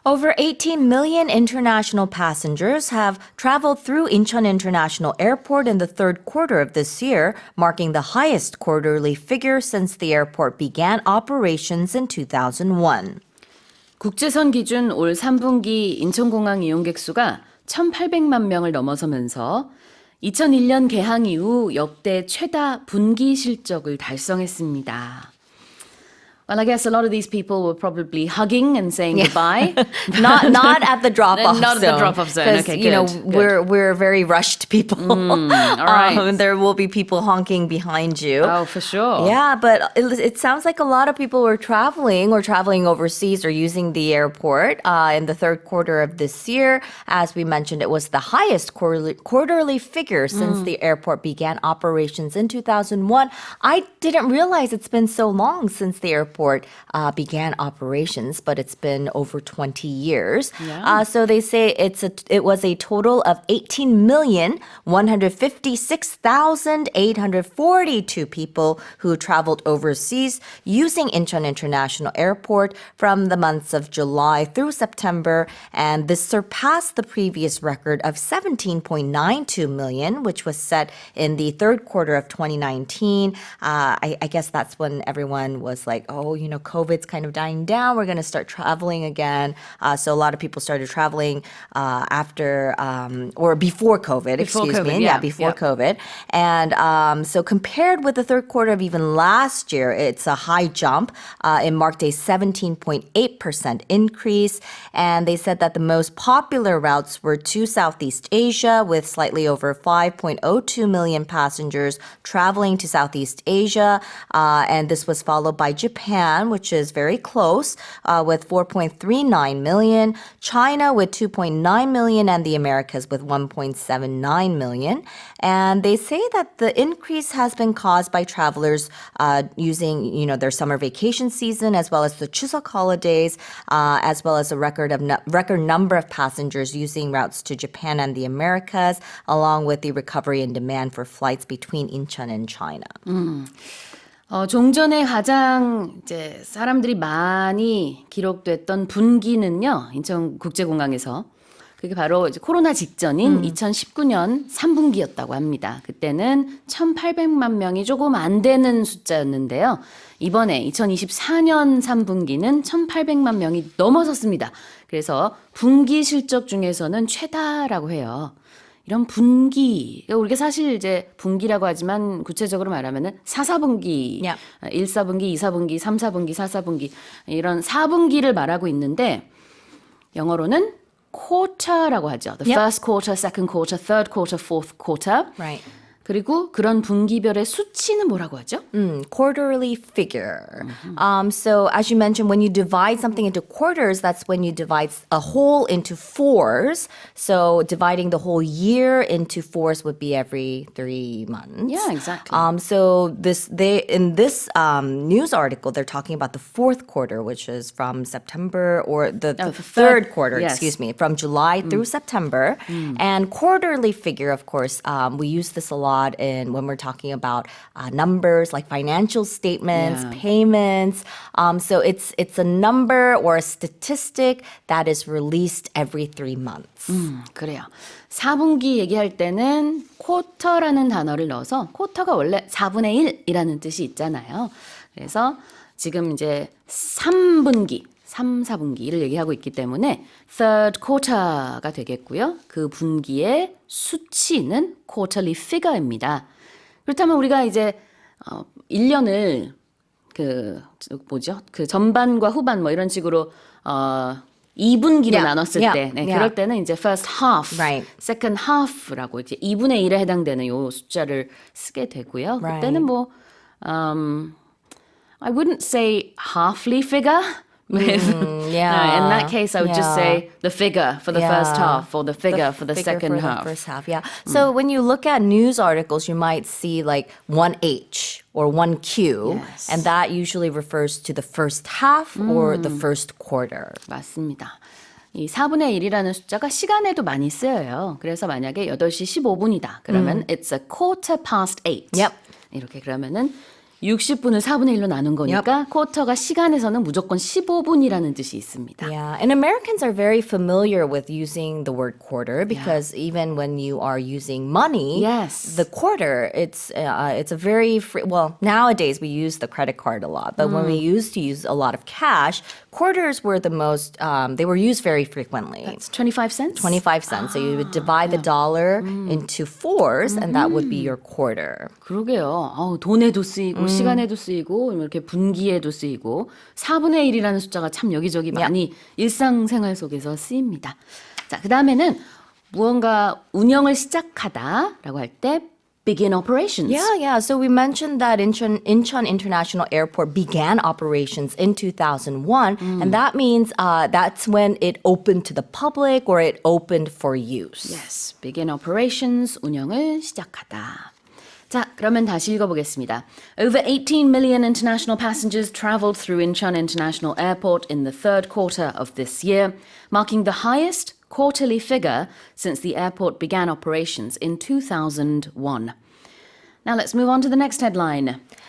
Over 18 million international passengers have traveled through Incheon International Airport in the third quarter of this year, marking the highest quarterly figure since the airport began operations in 2001. 국제선 기준 올 3분기 인천공항 이용객 수가 1,800만 명을 넘어서면서 2001년 개항 이후 역대 최다 분기 실적을 달성했습니다. Well, I guess a lot of these people were probably hugging and saying goodbye. Not at the drop-off zone. Not at the drop-off zone. Okay, good. You know, we're very rushed people. all right. And there will be people honking behind you. Oh, for sure. Yeah, but it sounds like a lot of people were traveling overseas or using the airport in the third quarter of this year. As we mentioned, it was the highest quarterly figure since the airport began operations in 2001. I didn't realize it's been so long since the airport began operations, but it's been over 20 years. Yeah. So they say it was a total of 18,156,842 people who traveled overseas using Incheon International Airport from the months of July through September, and this surpassed the previous record of 17.92 million, which was set in the third quarter of 2019. I guess that's when everyone was like, oh, you know, COVID's kind of dying down. We're going to start traveling again. So a lot of people started traveling after or before COVID, Before excuse COVID, me. yeah. Before Yeah. COVID. And so compared with the third quarter of even last year, it's a high jump. It marked a 17.8% increase. And they said that the most popular routes were to Southeast Asia with slightly over 5.02 million passengers traveling to Southeast Asia. And this was followed by Japan, which is very close, with 4.39 million, China with 2.9 million, and the Americas with 1.79 million. And they say that the increase has been caused by travelers using, you know, their summer vacation season, as well as the Chuseok holidays, as well as a record number of passengers using routes to Japan and the Americas, along with the recovery in demand for flights between Incheon and China. 종전에 가장 이제 사람들이 많이 기록됐던 분기는요, 인천국제공항에서 그게 바로 이제 코로나 직전인 2019년 3분기였다고 합니다. 그때는 1,800만 명이 조금 안 되는 숫자였는데요. 이번에 2024년 3분기는 1,800만 명이 넘어섰습니다. 그래서 분기 실적 중에서는 최다라고 해요. 이런 분기, 우리가 사실 이제 분기라고 하지만 구체적으로 말하면은 4분기, Yeah. 1사분기, 2사분기, 3사분기, 4사분기 이런 4분기를 말하고 있는데 영어로는 quarter라고 하죠. The Yep. first quarter, second quarter, third quarter, fourth quarter. Right. 그리고 그런 분기별의 수치는 뭐라고 하죠? Quarterly figure. So as you mentioned, when you divide something into quarters, that's when you divide a whole into fours. So dividing the whole year into fours would be every 3 months. Yeah, exactly. So in this news article, they're talking about the fourth quarter, which is from September, or the third quarter, yes. excuse me, from July through September. And quarterly figure, of course, we use this a lot when we're talking about numbers like financial statements, Yeah. payments. So it's a number or a statistic that is released every 3 months. 그래요. 4분기 얘기할 때는 쿼터라는 단어를 넣어서 쿼터가 원래 4분의 1이라는 뜻이 있잖아요. 그래서 지금 이제 3분기, 3, 4분기를 얘기하고 있기 때문에 third quarter가 되겠고요. 그 분기의 수치는 quarterly figure입니다. 그렇다면 우리가 이제 1년을 그 전반과 후반 뭐 이런 식으로 2분기로 Yeah, 나눴을 yeah, 때, 네, yeah. 그럴 때는 이제 first half, Right. second half라고 이제 2분의 1에 해당되는 요 숫자를 쓰게 되고요. Right. 그때는 뭐 I wouldn't say halfly figure. Yeah. In that case, I would just say the figure for the first half or the figure for the figure second for half. The first half, yeah. So when you look at news articles, you might see like 1H or 1Q, Yes. and that usually refers to the first half or the first quarter. 맞습니다. 이 4분의 1이라는 숫자가 시간에도 많이 쓰여요. 그래서 만약에 8시 15분이다. 그러면 it's a quarter past 8. Yep. 이렇게 그러면은 60분을 4분의 1로 나눈 거니까 쿼터가 시간에서는 무조건 15분이라는 뜻이 있습니다. Yeah, and Americans are very familiar with using the word quarter because even when you are using money, Yes. the quarter, it's a very well, nowadays we use the credit card a lot, but when we used to use a lot of cash, quarters were the most they were used very frequently. It's 25 cents? 25 cents. So you would divide the dollar into fours and that would be your quarter. 그러게요. 돈에도 쓰이고 시간에도 쓰이고 이렇게 분기에도 쓰이고 4분의 1이라는 숫자가 참 여기저기 많이 일상생활 속에서 쓰입니다. 자, 그다음에는 무언가 운영을 시작하다라고 할 때 begin operations. Yeah. So we mentioned that Incheon International Airport began operations in 2001, and that means that's when it opened to the public or it opened for use. Yes, begin operations, 운영을 시작하다. 자, 그러면 다시 읽어보겠습니다. Over 18 million international passengers traveled through Incheon International Airport in the third quarter of this year, marking the highest quarterly figure since the airport began operations in 2001. Now let's move on to the next headline.